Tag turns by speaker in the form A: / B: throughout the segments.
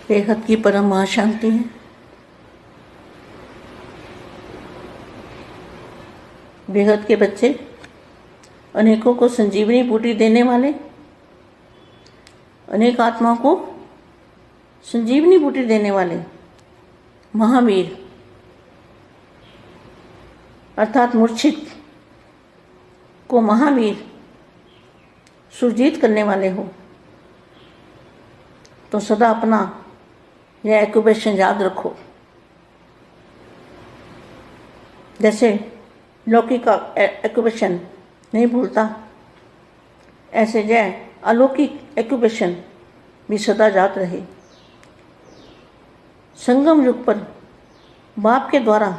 A: बेहद की परम महाशांति है। बेहद के बच्चे अनेकों को संजीवनी बूटी देने वाले, अनेक आत्माओं को संजीवनी बूटी देने वाले महावीर अर्थात मूर्छित को महावीर सुरजीत करने वाले हो तो सदा अपना यह एक्यूपेशन याद रखो। जैसे लौकिक एक्यूपेशन नहीं भूलता, ऐसे यह अलौकिक एक्यूपेशन भी सदा याद रहे। संगम युग पर बाप के द्वारा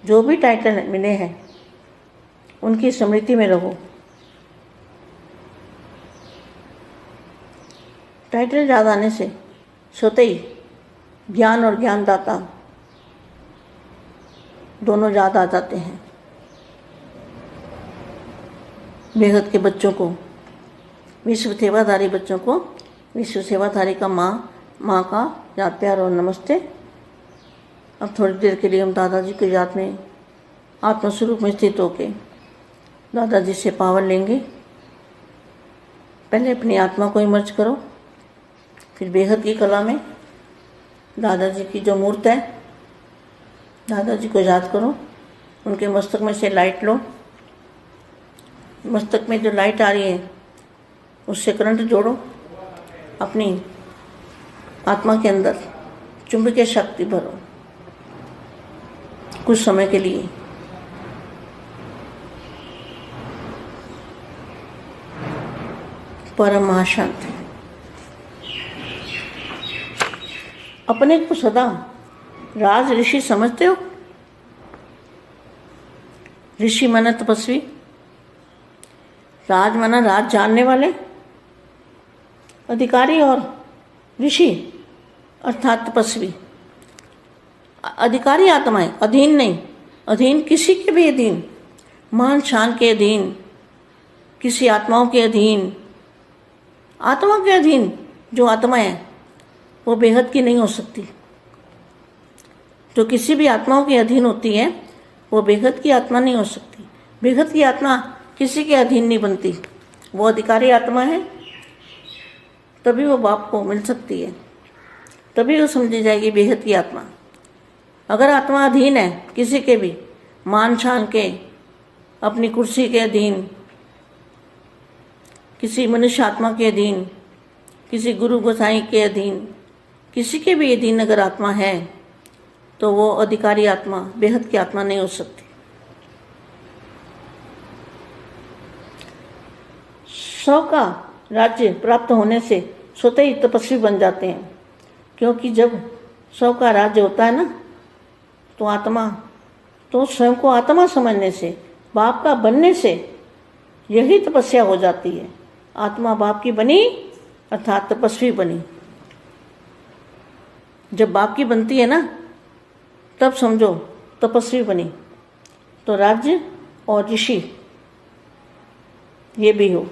A: जो भी टाइटल मिले हैं उनकी स्मृति में रहो। टाइटल याद आने से स्वतः ही ज्ञान और ज्ञानदाता दोनों याद आ जाते हैं। बेहद के बच्चों को, विश्व सेवाधारी बच्चों को विश्व सेवाधारी का माँ का याद प्यार और नमस्ते। अब थोड़ी देर के लिए हम दादाजी की याद में आत्मस्वरूप में स्थित होके दादाजी से पावर लेंगे। पहले अपनी आत्मा को इमर्ज करो, फिर बेहद की कला में दादाजी की जो मूर्त है दादाजी को याद करो। उनके मस्तक में से लाइट लो, मस्तक में जो लाइट आ रही है उससे करंट जोड़ो। अपनी आत्मा के अंदर चुंबकीय शक्ति भरो कुछ समय के लिए। परम महाशांति। अपने को सदा राज ऋषि समझते हो। ऋषि माना तपस्वी, राज माना राज जानने वाले, अधिकारी और ऋषि अर्थात तपस्वी। अधिकारी आत्माएं, अधीन नहीं, अधीन किसी के भी अधीन, मान शान के अधीन, किसी आत्माओं के अधीन। आत्मा के अधीन जो आत्माएं हैं वो बेहद की नहीं हो सकती। जो किसी भी आत्माओं के अधीन होती है वो बेहद की आत्मा नहीं हो सकती। बेहद की आत्मा किसी के अधीन नहीं बनती। वो अधिकारी आत्मा है तभी वो बाप को मिल सकती है, तभी वो समझी जाएगी बेहद की आत्मा। अगर आत्मा अधीन है किसी के भी, मान शान के, अपनी कुर्सी के अधीन, किसी मनुष्य आत्मा के अधीन, किसी गुरु गोसाई के अधीन, किसी के भी अधीन अगर आत्मा है तो वो अधिकारी आत्मा बेहद की आत्मा नहीं हो सकती। सौ का राज्य प्राप्त होने से स्वतः ही तपस्वी बन जाते हैं, क्योंकि जब 100 का राज्य होता है ना तो आत्मा, तो स्वयं को आत्मा समझने से, बाप का बनने से यही तपस्या हो जाती है। आत्मा बाप की बनी अर्थात तपस्वी बनी। जब बाप की बनती है ना तब समझो तपस्वी बनी। तो राज्य और ऋषि ये भी हो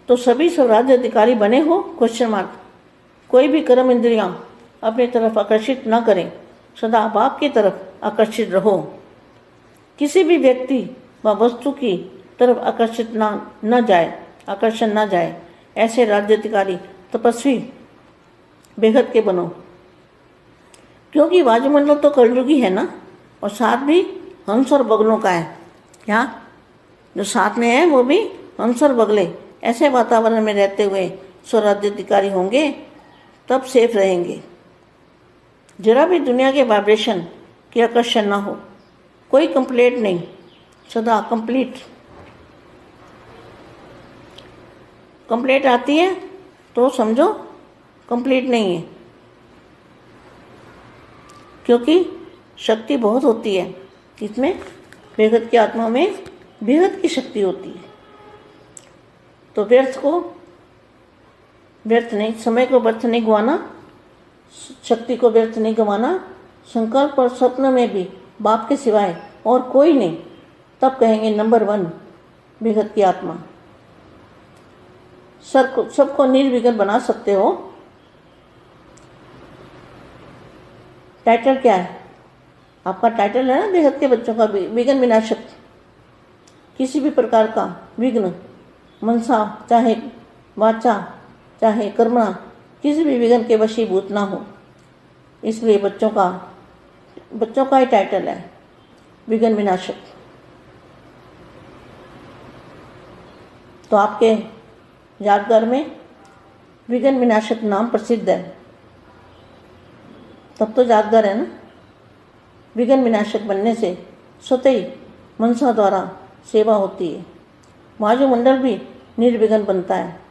A: तो सभी स्वराज्य अधिकारी बने हो क्वेश्चन मार्क। कोई भी कर्म इंद्रियां अपनी तरफ आकर्षित न करें, सदा बाप की तरफ आकर्षित रहो। किसी भी व्यक्ति व वस्तु की तरफ आकर्षित न जाए, आकर्षण न जाए। ऐसे राज्य अधिकारी तपस्वी बेहद के बनो, क्योंकि वायुमंडल तो कलयुगी है ना, और साथ भी हंस और बगलों का है। क्या जो साथ में है वो भी हंस और बगले। ऐसे वातावरण में रहते हुए स्वराज्य अधिकारी होंगे तब सेफ रहेंगे। जरा भी दुनिया के वाइब्रेशन की आकर्षण ना हो, कोई कंप्लेंट नहीं, सदा कंप्लीट। कंप्लेंट आती है तो समझो कंप्लीट नहीं है, क्योंकि शक्ति बहुत होती है इसमें। बेहद की आत्मा में बेहद की शक्ति होती है। तो व्यर्थ नहीं, समय को व्यर्थ नहीं गंवाना, शक्ति को व्यर्थ नहीं गंवाना। संकल्प और स्वप्न में भी बाप के सिवाय और कोई नहीं, तब कहेंगे नंबर 1 बेहद की आत्मा। सबको निर्विघ्न बना सकते हो टाइटल क्या है आपका? टाइटल है ना बेहद के बच्चों का, विघ्न विनाशक। किसी भी प्रकार का विघ्न, मनसा चाहे वाचा चाहे कर्मणा, किसी भी विघ्न के वशीभूत ना हो, इसलिए बच्चों का ही टाइटल है विघ्न विनाशक। तो आपके यादगार में विघ्न विनाशक नाम प्रसिद्ध है, तब तो यादगार है ना। विघ्न विनाशक बनने से स्वतः ही मनसा द्वारा सेवा होती है। वायुमंडल भी निर्विघ्न बनता है।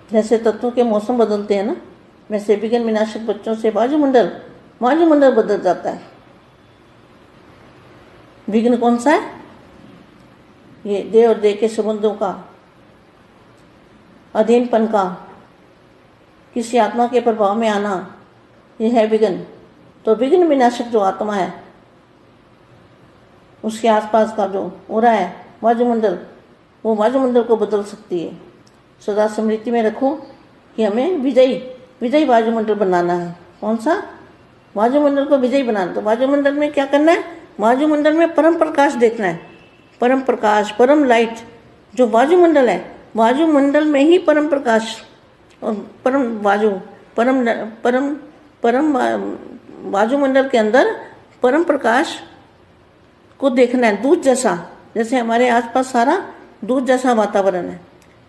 A: जैसे तत्वों के मौसम बदलते हैं ना, वैसे विघ्न विनाशक बच्चों से वायुमंडल बदल जाता है। विघ्न कौन सा है? ये देह और देह के संबंधों का, अधीनपन का, किसी आत्मा के प्रभाव में आना, यह है विघ्न। तो विघ्न विनाशक जो आत्मा है, उसके आसपास का जो ओरा है वायुमंडल, वो वायुमंडल को बदल सकती है। सदा स्मृति में रखो कि हमें विजयी वायुमंडल बनाना है। कौन सा? वायुमंडल को विजयी बनाना। तो वायुमंडल में क्या करना है? वायुमंडल में परम प्रकाश देखना है। परम प्रकाश, परम लाइट जो वायुमंडल है, वायुमंडल में ही परम प्रकाश और परम वायुमंडल के अंदर परम प्रकाश को देखना है। दूध जैसा, जैसे हमारे आसपास सारा दूध जैसा वातावरण है,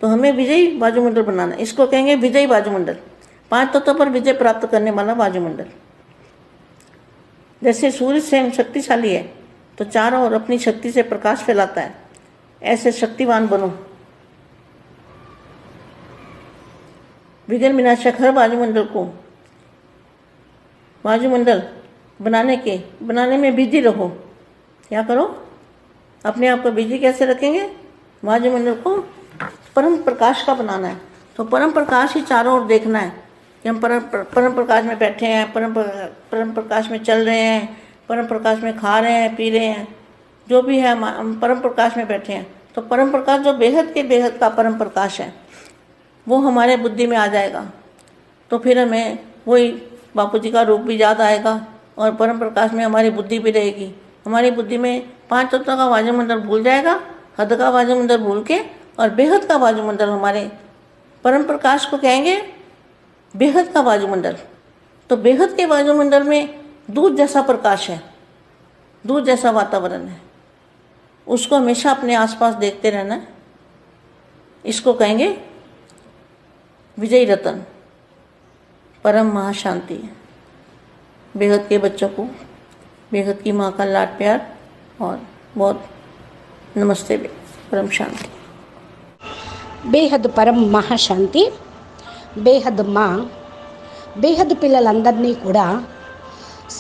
A: तो हमें विजयी वायुमंडल बनाना है। इसको कहेंगे विजयी वायुमंडल। 5 तत्वों पर विजय प्राप्त करने वाला वायुमंडल। जैसे सूर्य स्वयं शक्तिशाली है, तो चारों ओर अपनी शक्ति से प्रकाश फैलाता है। ऐसे शक्तिवान बनो। विघ्न विनाशक हर वायुमंडल बनाने में बिजी रहो। क्या करो? अपने आप को बिजी कैसे रखेंगे? वायुमंडल को परम प्रकाश का बनाना है। तो परम प्रकाश ही चारों ओर देखना है कि हम परम प्रकाश में बैठे हैं, परम प्रकाश में चल रहे हैं, परम प्रकाश में खा रहे हैं, पी रहे हैं, जो भी है हम परम प्रकाश में बैठे हैं। तो परम प्रकाश जो बेहद का परम प्रकाश है, वो हमारे बुद्धि में आ जाएगा। तो फिर हमें वही बापू जी का रूप भी याद आएगा और परम प्रकाश में हमारी बुद्धि भी रहेगी। हमारी बुद्धि में 5 तत्वों का वायुमंडल भूल जाएगा, हद का वायुमंडल भूल के, और बेहद का वायुमंडल, हमारे परम प्रकाश को कहेंगे बेहद का वायुमंडल। तो बेहद के वायुमंडल में दूध जैसा प्रकाश है, दूध जैसा वातावरण है, उसको हमेशा अपने आसपास देखते रहना है। इसको कहेंगे विजयी रतन, परम महाशांति। बेहद के बच्चों को बेहद की माँ का लाड प्यार और बहुत नमस्ते। परम शांति।
B: బేహద్ పరం మహాశాంతి. బేహద్ మా బేహద్ పిల్లలందరినీ కూడా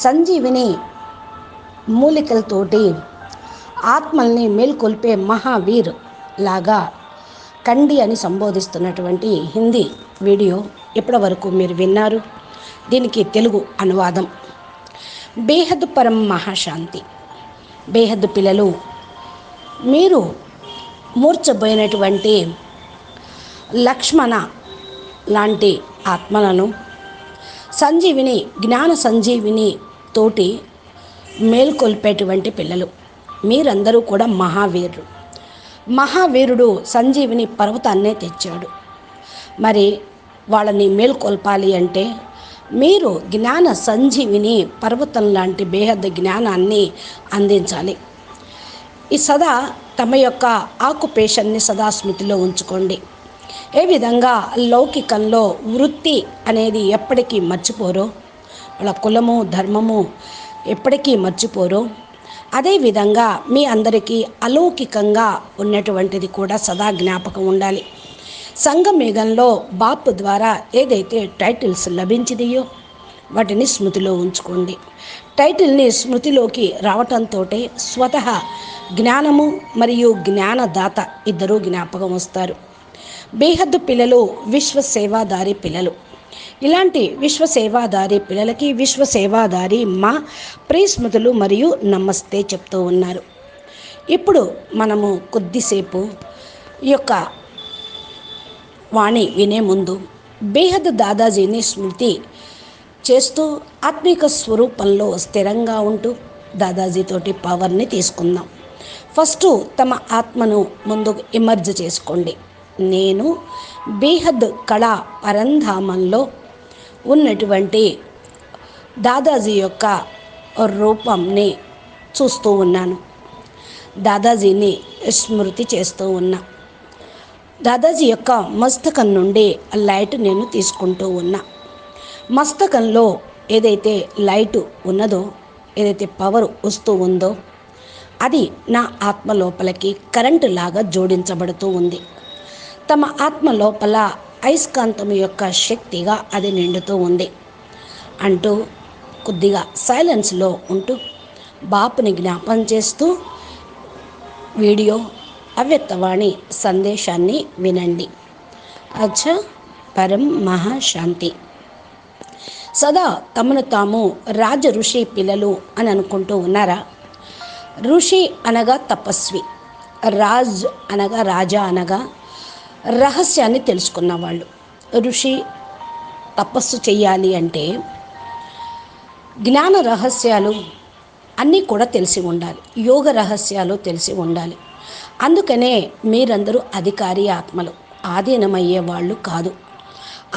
B: సంజీవిని మూలికలతోటి ఆత్మల్ని మేల్కొల్పే మహావీర్ లాగా కండి అని సంబోధిస్తున్నటువంటి హిందీ వీడియో ఇప్పటి వరకు మీరు విన్నారు. దీనికి తెలుగు అనువాదం. బేహద్ పరం మహాశాంతి. బేహద్ పిల్లలు, మీరు మూర్చబోయినటువంటి లక్ష్మణ లాంటి ఆత్మలను సంజీవిని, జ్ఞాన సంజీవిని తోటి మేల్కొల్పేటువంటి పిల్లలు. మీరందరూ కూడా మహావీరుడు. మహావీరుడు సంజీవిని పర్వతాన్నే తెచ్చాడు. మరి వాళ్ళని మేల్కొల్పాలి అంటే మీరు జ్ఞాన సంజీవిని పర్వతం లాంటి బేహద్ద జ్ఞానాన్ని అందించాలి. ఈ సదా తమ యొక్క ఆక్యుపేషన్ని సదా స్మృతిలో ఉంచుకోండి. ఏ విధంగా లౌకికంలో వృత్తి అనేది ఎప్పటికీ మర్చిపోరో, వాళ్ళ కులము ధర్మము ఎప్పటికీ మర్చిపోరో, అదేవిధంగా మీ అందరికీ అలౌకికంగా ఉన్నటువంటిది కూడా సదా జ్ఞాపకం ఉండాలి. సంగమేఘంలో బాపు ద్వారా ఏదైతే టైటిల్స్ లభించినాయో వాటిని స్మృతిలో ఉంచుకోండి. టైటిల్ని స్మృతిలోకి రావటంతో స్వతహా జ్ఞానము మరియు జ్ఞానదాత ఇద్దరూ జ్ఞాపకం వస్తారు. బేహద్దు పిల్లలు విశ్వసేవాదారి పిల్లలు. ఇలాంటి విశ్వసేవాదారి పిల్లలకి విశ్వసేవాదారి మా ప్రియస్మృతులు మరియు నమస్తే చెప్తూ ఉన్నారు. ఇప్పుడు మనము కొద్దిసేపు ఈ యొక్క వాణి వినే ముందు బేహద్ దాదాజీని స్మృతి చేస్తూ ఆత్మిక స్వరూపంలో స్థిరంగా ఉంటూ దాదాజీతోటి పవర్ని తీసుకుందాం. ఫస్ట్ తమ ఆత్మను ముందుకు ఇమర్జ్ చేసుకోండి. నేను బేహద్ కళా పరంధామంలో ఉన్నటువంటి దాదాజీ యొక్క రూపంని చూస్తూ ఉన్నాను. దాదాజీని స్మృతి చేస్తూ ఉన్నా. దాదాజీ యొక్క మస్తకం నుండి లైట్ నేను తీసుకుంటూ ఉన్నా. మస్తకంలో ఏదైతే లైటు ఉన్నదో, ఏదైతే పవర్ వస్తూ ఉందో, అది నా ఆత్మ లోపలికి కరెంటు లాగా జోడించబడుతూ ఉంది. తమ ఆత్మ లోపల అయస్కాంతం యొక్క శక్తిగా అది నిండుతూ ఉంది అంటూ కొద్దిగా సైలెన్స్లో ఉంటూ బాపుని జ్ఞాపం చేస్తూ వీడియో అవ్యక్తవాణి సందేశాన్ని వినండి. అచ్చా, పరం మహాశాంతి. సదా తమను తాము రాజ ఋషి పిల్లలు అని అనుకుంటూ ఉన్నారా? ఋషి అనగా తపస్వి, రాజ్ అనగా రాజా అనగా రహస్యాన్ని తెలుసుకున్నవాళ్ళు. ఋషి తపస్సు చెయ్యాలి అంటే జ్ఞాన రహస్యాలు అన్నీ కూడా తెలిసి ఉండాలి, యోగ రహస్యాలు తెలిసి ఉండాలి. అందుకనే మీరందరూ అధికారి ఆత్మలు, ఆధీనమయ్యేవాళ్ళు కాదు.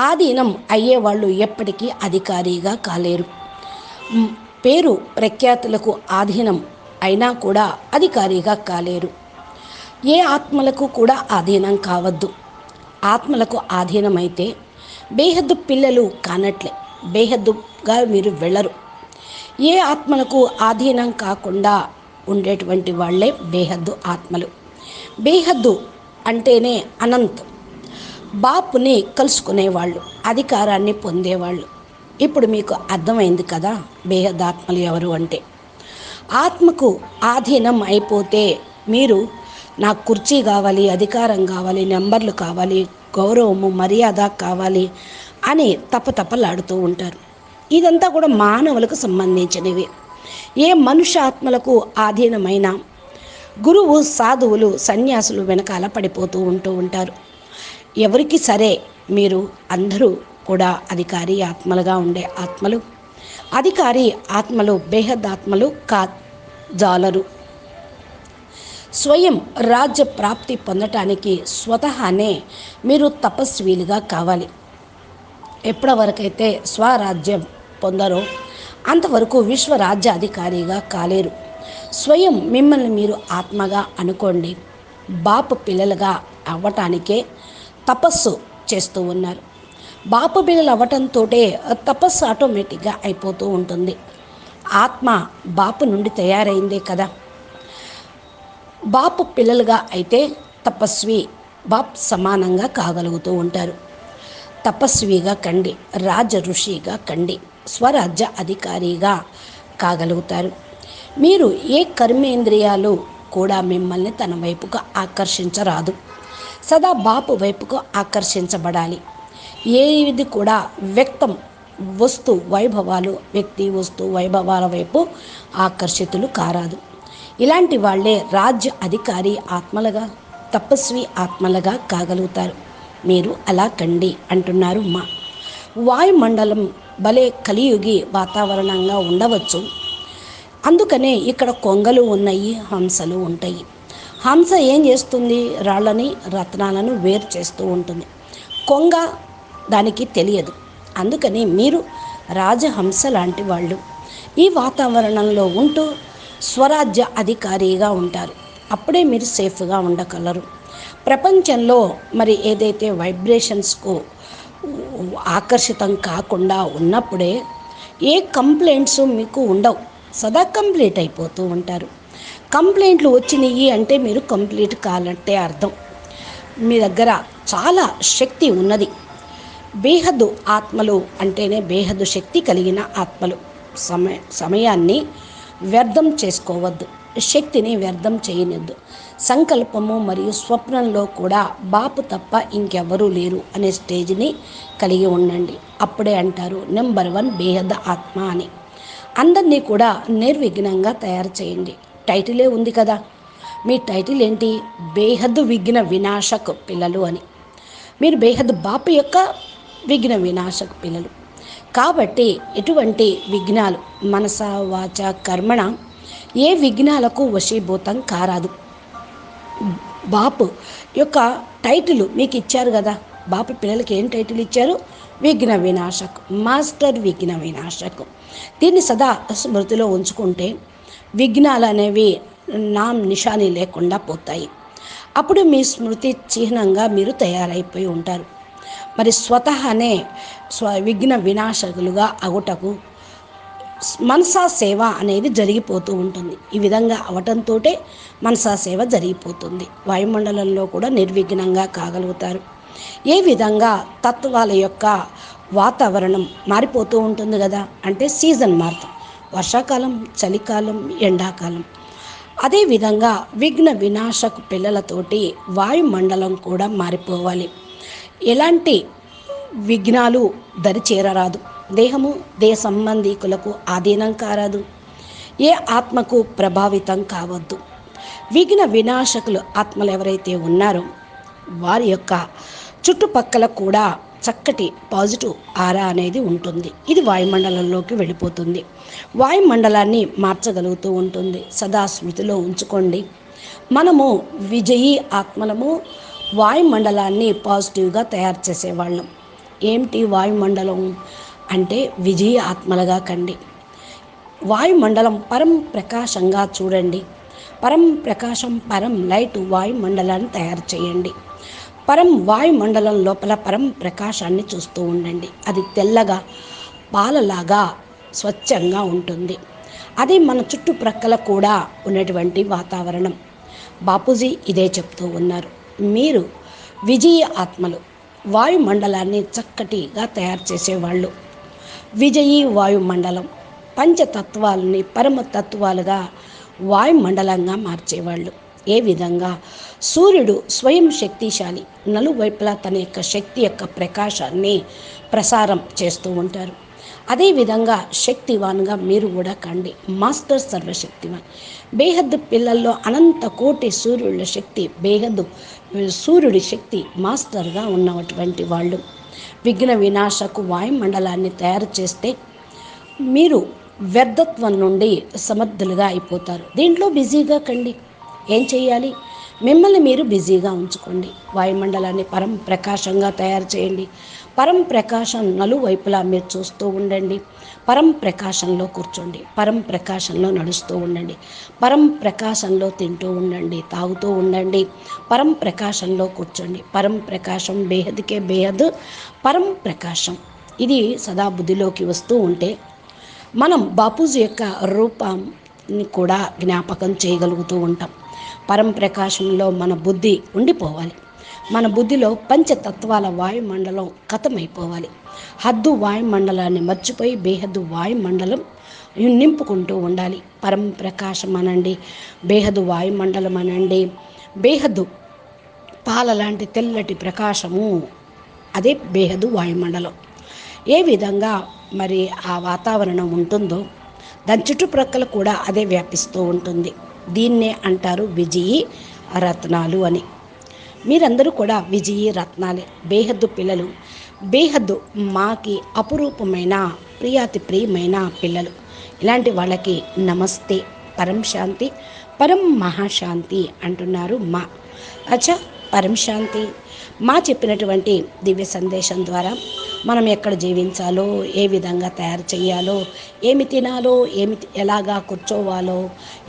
B: ఆధీనం అయ్యేవాళ్ళు ఎప్పటికీ అధికారిగా కాలేరు. పేరు ప్రఖ్యాతులకు ఆధీనం అయినా కూడా అధికారిగా కాలేరు. ఏ ఆత్మలకు కూడా ఆధీనం కావద్దు. ఆత్మలకు ఆధీనమైతే బేహద్దు పిల్లలు కానట్లే, బేహద్దుగా మీరు వెళ్ళరు. ఏ ఆత్మలకు ఆధీనం కాకుండా ఉండేటువంటి వాళ్ళే బేహద్దు ఆత్మలు. బేహద్దు అంటేనే అనంత్, బాపుని కలుసుకునేవాళ్ళు, అధికారాన్ని పొందేవాళ్ళు. ఇప్పుడు మీకు అర్థమైంది కదా బేహద్ ఆత్మలు ఎవరు అంటే. ఆత్మకు ఆధీనం అయిపోతే మీరు నాకు కుర్చీ కావాలి, అధికారం కావాలి, నెంబర్లు కావాలి, గౌరవము మర్యాద కావాలి అని తపతపలాడుతూ ఉంటారు. ఇదంతా కూడా మానవులకు సంబంధించినవి. ఏ మనుష్య ఆత్మలకు ఆధీనమైన గురువు, సాధువులు, సన్యాసులు వెనకాల పడిపోతూ ఉంటారు. ఎవరికి సరే మీరు అందరూ కూడా అధికారి ఆత్మలుగా ఉండే ఆత్మలు. అధికారి ఆత్మలు బేహద్ ఆత్మలు జాలరు. స్వయం రాజ్య ప్రాప్తి పొందటానికి స్వతహానే మీరు తపస్వీలుగా కావాలి. ఎప్పటివరకైతే స్వరాజ్యం పొందరో అంతవరకు విశ్వరాజ్య అధికారిగా కాలేరు. స్వయం మిమ్మల్ని మీరు ఆత్మగా అనుకోండి. బాపు పిల్లలుగా అవ్వటానికే తపస్సు చేస్తూ ఉన్నారు. బాపు పిల్లలు అవ్వటంతో తపస్సు ఆటోమేటిక్గా అయిపోతూ ఉంటుంది. ఆత్మ బాపు నుండి తయారైందే కదా. బాపు పిల్లలుగా అయితే తపస్వి బాప్ సమానంగా కాగలుగుతూ ఉంటారు. తపస్విగా కండి, రాజ ఋషిగా కండి, స్వరాజ్య అధికారిగా కాగలుగుతారు. మీరు ఏ కర్మేంద్రియాలు కూడా మిమ్మల్ని తన వైపుకు ఆకర్షించరాదు. సదా బాపు వైపుకు ఆకర్షించబడాలి. ఏది కూడా వ్యక్తం వస్తు వైభవాలు, వ్యక్తి వస్తు వైభవాల వైపు ఆకర్షితులు కారాదు. ఇలాంటి వాళ్ళే రాజ్య అధికారి ఆత్మలుగా, తపస్వి ఆత్మలుగా కాగలుగుతారు. మీరు అలా కండి అంటున్నారు మా. వాయుమండలం భలే కలియుగి వాతావరణంగా ఉండవచ్చు. అందుకనే ఇక్కడ కొంగలు ఉన్నాయి, హంసలు ఉంటాయి. హంస ఏం చేస్తుంది? రాళ్ళని, రత్నాలను వేరు చేస్తూ ఉంటుంది. కొంగ దానికి తెలియదు. అందుకని మీరు రాజహంస లాంటి వాళ్ళు ఈ వాతావరణంలో ఉంటూ స్వరాజ్య అధికారిగా ఉంటారు. అప్పుడే మీరు సేఫ్గా ఉండగలరు. ప్రపంచంలో మరి ఏదైతే వైబ్రేషన్స్కు ఆకర్షితం కాకుండా ఉన్నప్పుడే ఏ కంప్లైంట్స్ మీకు ఉండవు. సదా కంప్లీట్ అయిపోతూ ఉంటారు. కంప్లైంట్లు వచ్చినాయి అంటే మీరు కంప్లీట్ కాలంటే అర్థం. మీ దగ్గర చాలా శక్తి ఉన్నది. బేహద్దు ఆత్మలు అంటేనే బేహద్దు శక్తి కలిగిన ఆత్మలు. సమయాన్ని వ్యర్థం చేసుకోవద్దు, శక్తిని వ్యర్థం చేయనిద్దు. సంకల్పము మరియు స్వప్నంలో కూడా బాపు తప్ప ఇంకెవరూ లేరు అనే స్టేజ్ని కలిగి ఉండండి. అప్పుడే అంటారు నెంబర్ 1 బేహద్ ఆత్మ అని. అందరినీ కూడా నిర్విఘ్నంగా తయారు చేయండి. టైటిలే ఉంది కదా, మీ టైటిల్ ఏంటి? బేహద్దు విఘ్న వినాశక పిల్లలు అని. మీరు బేహద్ బాపు యొక్క విఘ్న వినాశక పిల్లలు. కాబట్టి ఎటువంటి విఘ్నాలు మనస వాచ కర్మణ ఏ విఘ్నాలకు వశీభూతం కారాదు. బాపు యొక్క టైటిల్ మీకు ఇచ్చారు కదా, బాపు పిల్లలకి ఏం టైటిల్ ఇచ్చారు? విఘ్న వినాశకు, మాస్టర్ విఘ్న వినాశకు. దీన్ని సదా స్మృతిలో ఉంచుకుంటే విఘ్నాలు అనేవి నిశాని లేకుండా పోతాయి. అప్పుడు మీ స్మృతి చిహ్నంగా మీరు తయారైపోయి ఉంటారు. మరి స్వతహానే విఘ్న వినాశకులుగా అగుటకు మనసా సేవ అనేది జరిగిపోతూ ఉంటుంది. ఈ విధంగా అవటంతో మనసా సేవ జరిగిపోతుంది. వాయుమండలంలో కూడా నిర్విఘ్నంగా కాగలుగుతారు. ఏ విధంగా తత్వాల యొక్క వాతావరణం మారిపోతూ ఉంటుంది కదా, అంటే సీజన్ మారుతుంది. వర్షాకాలం, చలికాలం, ఎండాకాలం. అదేవిధంగా విఘ్న వినాశకు పిల్లలతోటి వాయుమండలం కూడా మారిపోవాలి. ఎలాంటి విఘ్నాలు దరిచేరరాదు. దేహము, దేహ సంబంధీకులకు ఆధీనం కారాదు. ఏ ఆత్మకు ప్రభావితం కావద్దు. విఘ్న వినాశకులు ఆత్మలు ఎవరైతే ఉన్నారో వారి యొక్క చుట్టుపక్కల కూడా చక్కటి పాజిటివ్ ఆరా అనేది ఉంటుంది. ఇది వాయుమండలంలోకి వెళ్ళిపోతుంది. వాయుమండలాన్ని మార్చగలుగుతూ ఉంటుంది. సదా స్మృతిలో ఉంచుకోండి. మనము విజయీ ఆత్మలము. వాయుమండలాన్ని పాజిటివ్గా తయారు చేసేవాళ్ళం. ఏమిటి వాయుమండలం అంటే విజయీ ఆత్మలుగా కండి. వాయుమండలం పరం ప్రకాశంగా చూడండి. పరం ప్రకాశం, పరం లైట్ వాయుమండలాన్ని తయారు చేయండి. పరం వాయుమండలం లోపల పరం ప్రకాశాన్ని చూస్తూ ఉండండి. అది తెల్లగా పాలలాగా స్వచ్ఛంగా ఉంటుంది. అది మన చుట్టుప్రక్కల కూడా ఉన్నటువంటి వాతావరణం. బాపూజీ ఇదే చెప్తూ ఉన్నారు. మీరు విజయ ఆత్మలు, వాయుమండలాన్ని చక్కటిగా తయారు చేసేవాళ్ళు. విజయీ వాయుమండలం పంచతత్వాలని పరమతత్వాలుగా వాయుమండలంగా మార్చేవాళ్ళు. ఏ విధంగా సూర్యుడు స్వయం శక్తిశాలి, నలువైపులా తన యొక్క శక్తి యొక్క ప్రకాశాన్ని ప్రసారం చేస్తూ ఉంటారు. అదేవిధంగా శక్తివాన్గా మీరు కూడా కండి. మాస్టర్ సర్వశక్తివాన్. బేహద్దు పిల్లల్లో అనంత కోటి సూర్యుల శక్తి, బేహద్దు సూర్యుడి శక్తి మాస్టర్గా ఉన్నటువంటి వాళ్ళు. విఘ్న వినాశకు వాయుమండలాన్ని తయారు చేస్తే మీరు వ్యర్థత్వం నుండి సమర్థులుగా అయిపోతారు. దీంట్లో బిజీగా కండి. ఏం చేయాలి? మిమ్మల్ని మీరు బిజీగా ఉంచుకోండి. వాయుమండలాన్ని పరం ప్రకాశంగా తయారు చేయండి. పరం ప్రకాశం నలువైపులా మీరు చూస్తూ ఉండండి. పరం ప్రకాశంలో కూర్చోండి. పరం ప్రకాశంలో నడుస్తూ ఉండండి. పరం ప్రకాశంలో తింటూ ఉండండి, తాగుతూ ఉండండి. పరం ప్రకాశంలో కూర్చోండి. పరం ప్రకాశం బేహద్కే బేహద్ పరం ప్రకాశం. ఇది సదా బుద్ధిలోకి వస్తూ ఉంటే మనం బాపూజీ యొక్క రూపాన్ని కూడా జ్ఞాపకం చేయగలుగుతూ ఉంటాం. పరం ప్రకాశంలో మన బుద్ధి ఉండిపోవాలి. మన బుద్ధిలో పంచతత్వాల వాయుమండలం కథమైపోవాలి. హద్దు వాయుమండలాన్ని మర్చిపోయి బేహద్దు వాయుమండలం నింపుకుంటూ ఉండాలి. పరం ప్రకాశం అనండి, బేహద్దు వాయుమండలం అనండి. బేహద్దు పాల లాంటి తెల్లటి ప్రకాశము, అదే బేహద్దు వాయుమండలం. ఏ విధంగా మరి ఆ వాతావరణం ఉంటుందో దాని చుట్టుప్రక్కల కూడా అదే వ్యాపిస్తూ ఉంటుంది. దీన్నే అంటారు విజయీ రత్నాలు అని. మీరందరూ కూడా విజయీ రత్నాలే. బేహద్దు పిల్లలు, బేహద్దు మాకి అపురూపమైన ప్రియాతి ప్రియమైన పిల్లలు. ఇలాంటి వాళ్ళకి నమస్తే, పరం శాంతి, పరం మహాశాంతి అంటున్నారు మా. అచ్చా, పరం శాంతి. మా చెప్పినటువంటి దివ్య సందేశం ద్వారా మనం ఎక్కడ జీవించాలో, ఏ విధంగా తయారు చేయాలో, ఏమి తినాలో, ఎలాగా కూర్చోవాలో,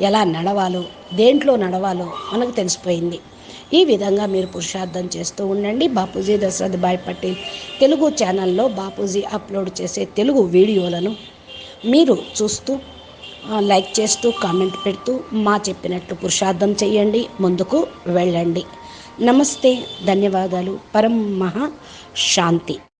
B: ఎలా నడవాలో, దేంట్లో నడవాలో మనకు తెలిసిపోయింది. ఈ విధంగా మీరు పురుషార్థం చేస్తూ ఉండండి. బాపూజీ దశరథ్ భాయ్ పటేల్ తెలుగు ఛానల్లో బాపూజీ అప్లోడ్ చేసే తెలుగు వీడియోలను మీరు చూస్తూ లైక్ చేస్తూ కామెంట్ పెడుతూ మా చెప్పినట్లు పురుషార్థం చేయండి, ముందుకు వెళ్ళండి. నమస్తే, ధన్యవాదాలు. పరం మహా శాంతి.